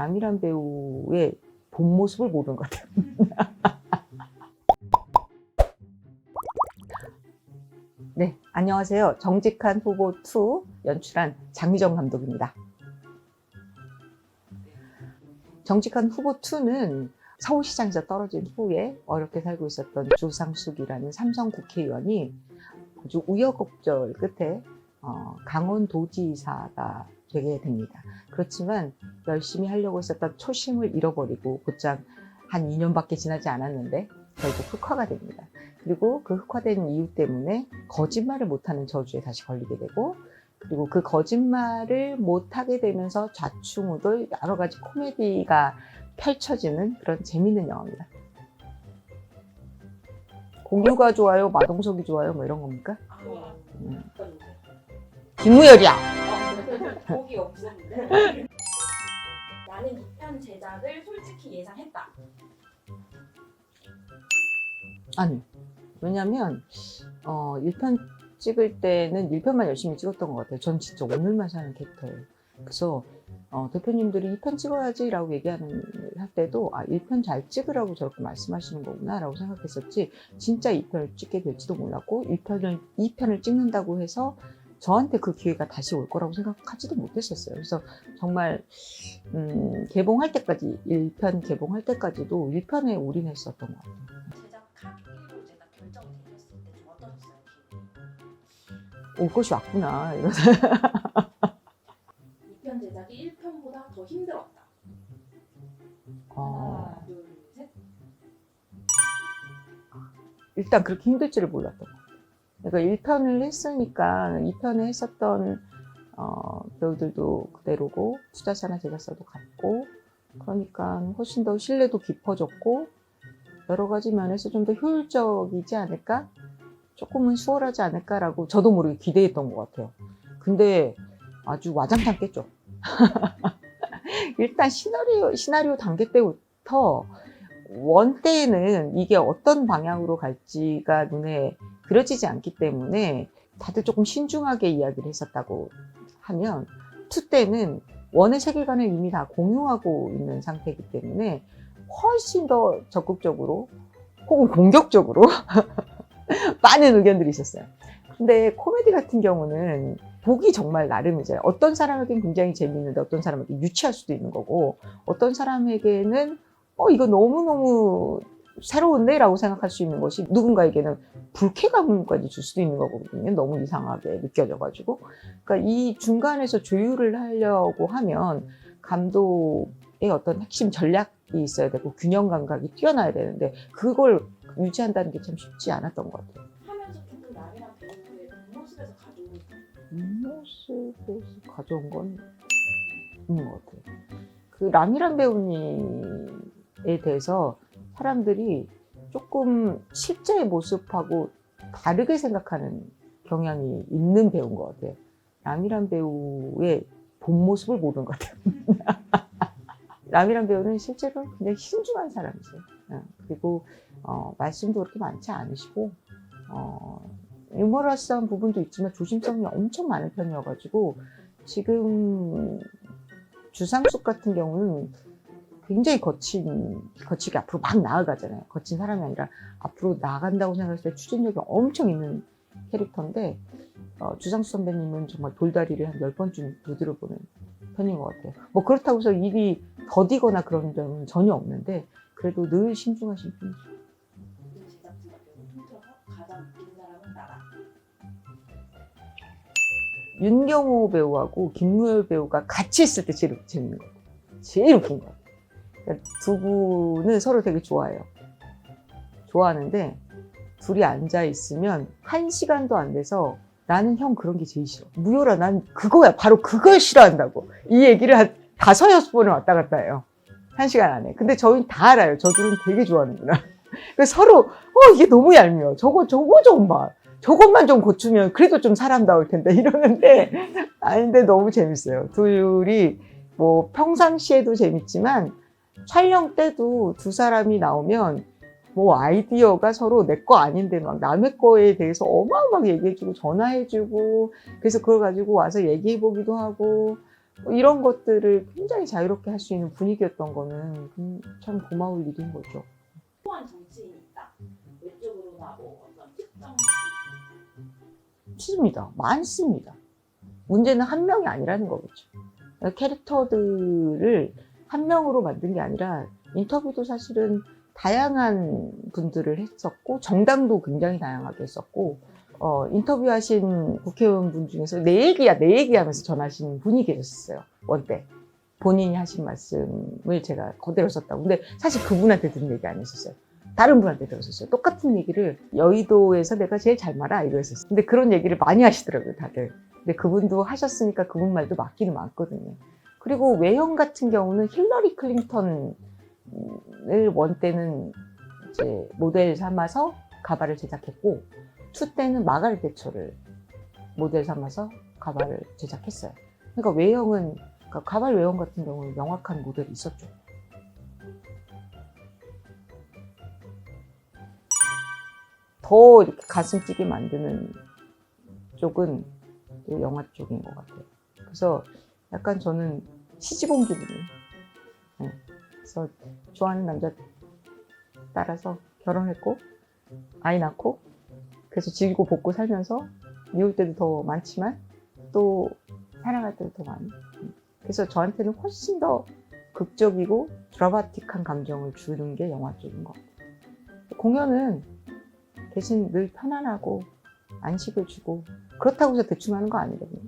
라미란 배우의 본 모습을 모르는 것 같아요. 네, 안녕하세요. 정직한 후보 2 연출한 장미정 감독입니다. 정직한 후보 2는 서울시장에서 떨어진 후에 어렵게 살고 있었던 주상숙이라는 삼성 국회의원이 아주 우여곡절 끝에 강원도지사가 되게 됩니다. 그렇지만 열심히 하려고 했었던 초심을 잃어버리고 곧장 한 2년밖에 지나지 않았는데 결국 흑화가 됩니다. 그리고 그 흑화된 이유 때문에 거짓말을 못하는 저주에 다시 걸리게 되고, 그리고 그 거짓말을 못하게 되면서 좌충우돌 여러 가지 코미디가 펼쳐지는 그런 재밌는 영화입니다. 공유가 좋아요, 마동석이 좋아요, 뭐 이런 겁니까? 김무열이야. 곡이 없었는데 나는 2편 제작을 솔직히 예상했다. 아니, 왜냐면 1편 찍을 때는 1편만 열심히 찍었던 것 같아요. 전 진짜 오늘만 사는 캐릭터예요. 그래서 대표님들이 2편 찍어야지 라고 할 때도 1편 잘 찍으라고 저렇게 말씀하시는 거구나 라고 생각했었지, 진짜 2편을 찍게 될지도 몰랐고 2편을 찍는다고 해서 저한테 그 기회가 다시 올 거라고 생각하지도 못했었어요. 그래서 정말 개봉할 때까지, 1편 개봉할 때까지도 1편에 올인했었던 것 같아요. 제작하기로 이제 딱 결정이 되셨을 때 좀 어떠셨어요? 올 것이 왔구나 이러면서. 2편 제작이 1편보다 더 힘들었다. 하나, 둘, 셋. 일단 그렇게 힘들 줄을 몰랐던 것 같아요. 그러니까 1편을 했으니까 2편에 했었던 배우들도 그대로고 투자사나 제작사도 같고, 그러니까 훨씬 더 신뢰도 깊어졌고 여러 가지 면에서 좀 더 효율적이지 않을까? 조금은 수월하지 않을까라고 저도 모르게 기대했던 것 같아요. 근데 아주 와장창 깼죠. 일단 시나리오 단계 때부터 원 때에는 이게 어떤 방향으로 갈지가 눈에 그려지지 않기 때문에 다들 조금 신중하게 이야기를 했었다고 하면, 2 때는 원의 세계관을 이미 다 공유하고 있는 상태이기 때문에 훨씬 더 적극적으로 혹은 공격적으로 많은 의견들이 있었어요. 근데 코미디 같은 경우는 보기 정말 나름이잖아요. 어떤 사람에게는 굉장히 재미있는데 어떤 사람에게는 유치할 수도 있는 거고, 어떤 사람에게는 이거 너무너무 새로운데? 라고 생각할 수 있는 것이 누군가에게는 불쾌감까지 줄 수도 있는 거거든요. 너무 이상하게 느껴져가지고. 그러니까 이 중간에서 조율을 하려고 하면 감독의 어떤 핵심 전략이 있어야 되고 균형 감각이 뛰어나야 되는데 그걸 유지한다는 게 참 쉽지 않았던 것 같아요. 하면서 조금 남이랑 배우의 뒷모습에서 가져온 건 있는 것 같아요. 그 라미란 배우님에 대해서 사람들이 조금 실제의 모습하고 다르게 생각하는 경향이 있는 배우인 것 같아요. 라미란 배우의 본 모습을 모르는 것 같아요. 라미란 배우는 실제로 굉장히 신중한 사람이세요. 그리고 말씀도 그렇게 많지 않으시고 유머러스한 부분도 있지만 조심성이 엄청 많은 편이어가지고, 지금 주상숙 같은 경우는 굉장히 거치게 앞으로 막 나아가잖아요. 거친 사람이 아니라 앞으로 나아간다고 생각했을 때 추진력이 엄청 있는 캐릭터인데, 주상숙 선배님은 정말 돌다리를 한 10번쯤 두드려보는 편인 것 같아요. 뭐 그렇다고 해서 일이 더디거나 그런 점은 전혀 없는데 그래도 늘 신중하신 편이죠. 모든 제작진과 배우 통틀어서 가장 웃긴 사람은 나다. 윤경호 배우하고 김무열 배우가 같이 있을 때 제일 재밌는 것 같아요. 제일 웃긴 것 같아요. 그러니까 두 분은 서로 되게 좋아해요. 좋아하는데 둘이 앉아 있으면 1시간도 안 돼서 나는 형 그런 게 제일 싫어. 무열아, 난 그거야. 바로 그걸 싫어한다고. 이 얘기를 한 5, 6번을 왔다 갔다 해요. 1시간 안에. 근데 저희는 다 알아요. 저들은 되게 좋아하는구나. 그래서 서로 이게 너무 얄미워. 저거 좀 봐. 저것만 좀 고치면 그래도 좀 사람 나올 텐데 이러는데, 아닌데 너무 재밌어요. 둘이 뭐 평상시에도 재밌지만 촬영 때도 두 사람이 나오면 뭐 아이디어가 서로 내 거 아닌데 막 남의 거에 대해서 어마어마하게 얘기해주고 전화해주고, 그래서 그걸 가지고 와서 얘기해보기도 하고 이런 것들을 굉장히 자유롭게 할 수 있는 분위기였던 거는 참 고마울 일인 거죠. 소환 정치인이 있다. 외적으로나 뭐 어떤 특정 있습니다. 많습니다. 문제는 한 명이 아니라는 거겠죠. 캐릭터들을 한 명으로 만든 게 아니라 인터뷰도 사실은 다양한 분들을 했었고 정당도 굉장히 다양하게 했었고 인터뷰하신 국회의원분 중에서 내 얘기야 내 얘기 하면서 전하신 분이 계셨어요. 원때 본인이 하신 말씀을 제가 그대로 썼다고. 근데 사실 그분한테 들은 얘기 아니었어요. 다른 분한테 들었었어요. 똑같은 얘기를 여의도에서 내가 제일 잘 말아 이랬었어요. 근데 그런 얘기를 많이 하시더라고요 다들. 근데 그분도 하셨으니까 그분 말도 맞기는 맞거든요. 그리고 외형 같은 경우는 힐러리 클린턴을 원 때는 이제 모델 삼아서 가발을 제작했고, 투 때는 마가렛 대처를 모델 삼아서 가발을 제작했어요. 그러니까 외형은, 그러니까 가발 외형 같은 경우는 명확한 모델이 있었죠. 더 이렇게 가슴 찌게 만드는 쪽은 또 영화 쪽인 것 같아요. 그래서 약간 저는 시집 온 기분이에요. 네. 그래서 좋아하는 남자 따라서 결혼했고 아이 낳고 그래서 지고 볶고 살면서 미울 때도 더 많지만 또 사랑할 때도 더 많이. 그래서 저한테는 훨씬 더 극적이고 드라마틱한 감정을 주는 게 영화 쪽인 것 같아요. 공연은 대신 늘 편안하고 안식을 주고 그렇다고 해서 대충 하는 거 아니거든요.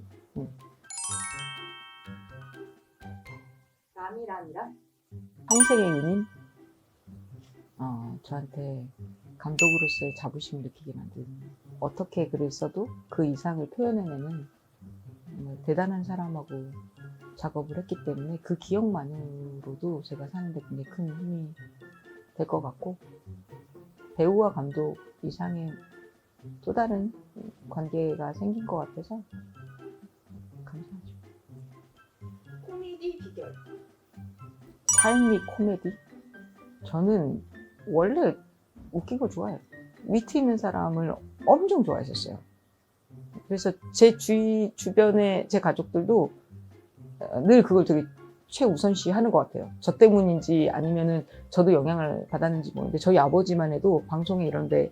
남이란이란? 평생의 은인? 저한테 감독으로서의 자부심을 느끼게 만드는, 어떻게 글을 써도 그 이상을 표현해내는 정말 대단한 사람하고 작업을 했기 때문에 그 기억만으로도 제가 사는데 굉장히 큰 힘이 될 것 같고, 배우와 감독 이상의 또 다른 관계가 생긴 것 같아서 감사하죠. 코미디 비결. 삶이 코미디? 저는 원래 웃긴 거 좋아해요. 위트 있는 사람을 엄청 좋아했었어요. 그래서 제 주변에 제 가족들도 늘 그걸 되게 최우선시 하는 것 같아요. 저 때문인지 아니면은 저도 영향을 받았는지 모르는데, 저희 아버지만 해도 방송에 이런 데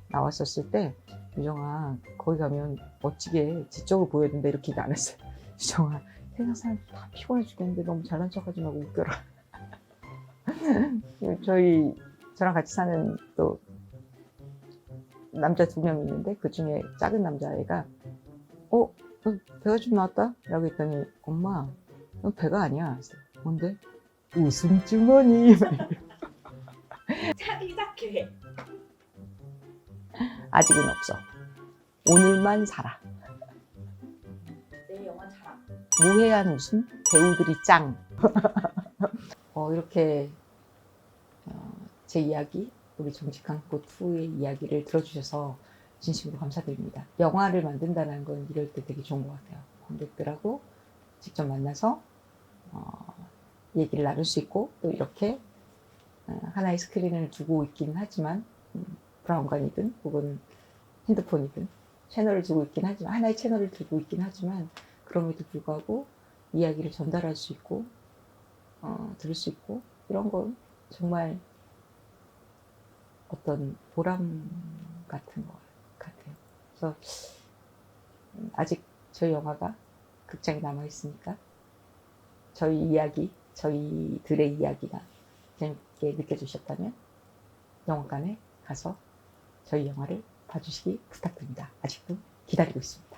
나왔었을 때 유정아 거기 가면 멋지게 지적을 보여야 된다 이렇게 얘기 안 했어요. 유정아 세상 사람 다 피곤해 죽겠는데 너무 잘난 척하지 말고 웃겨라. 저랑 같이 사는 또 남자 2명 있는데 그 중에 작은 남자애가 너 배가 좀 나왔다? 라고 했더니 엄마 넌 배가 아니야. 그래서, 뭔데? 웃음 주머니. 차기작 계획. 아직은 없어. 오늘만 살아. 내 영화 자랑. 무해한 웃음, 배우들이 짱. 이렇게 제 이야기, 우리 정직한꽃 2의 이야기를 들어주셔서 진심으로 감사드립니다. 영화를 만든다는 건 이럴 때 되게 좋은 것 같아요. 관객들하고 직접 만나서 얘기를 나눌 수 있고, 또 이렇게 하나의 스크린을 두고 있긴 하지만 브라운관이든 혹은 핸드폰이든 채널을 두고 있긴 하지만, 하나의 채널을 두고 있긴 하지만, 그럼에도 불구하고 이야기를 전달할 수 있고 들을 수 있고, 이런 건 정말 어떤 보람 같은 것 같아요. 그래서 아직 저희 영화가 극장에 남아있으니까 저희 이야기, 저희들의 이야기가 재밌게 느껴지셨다면 영화관에 가서 저희 영화를 봐주시기 부탁드립니다. 아직도 기다리고 있습니다.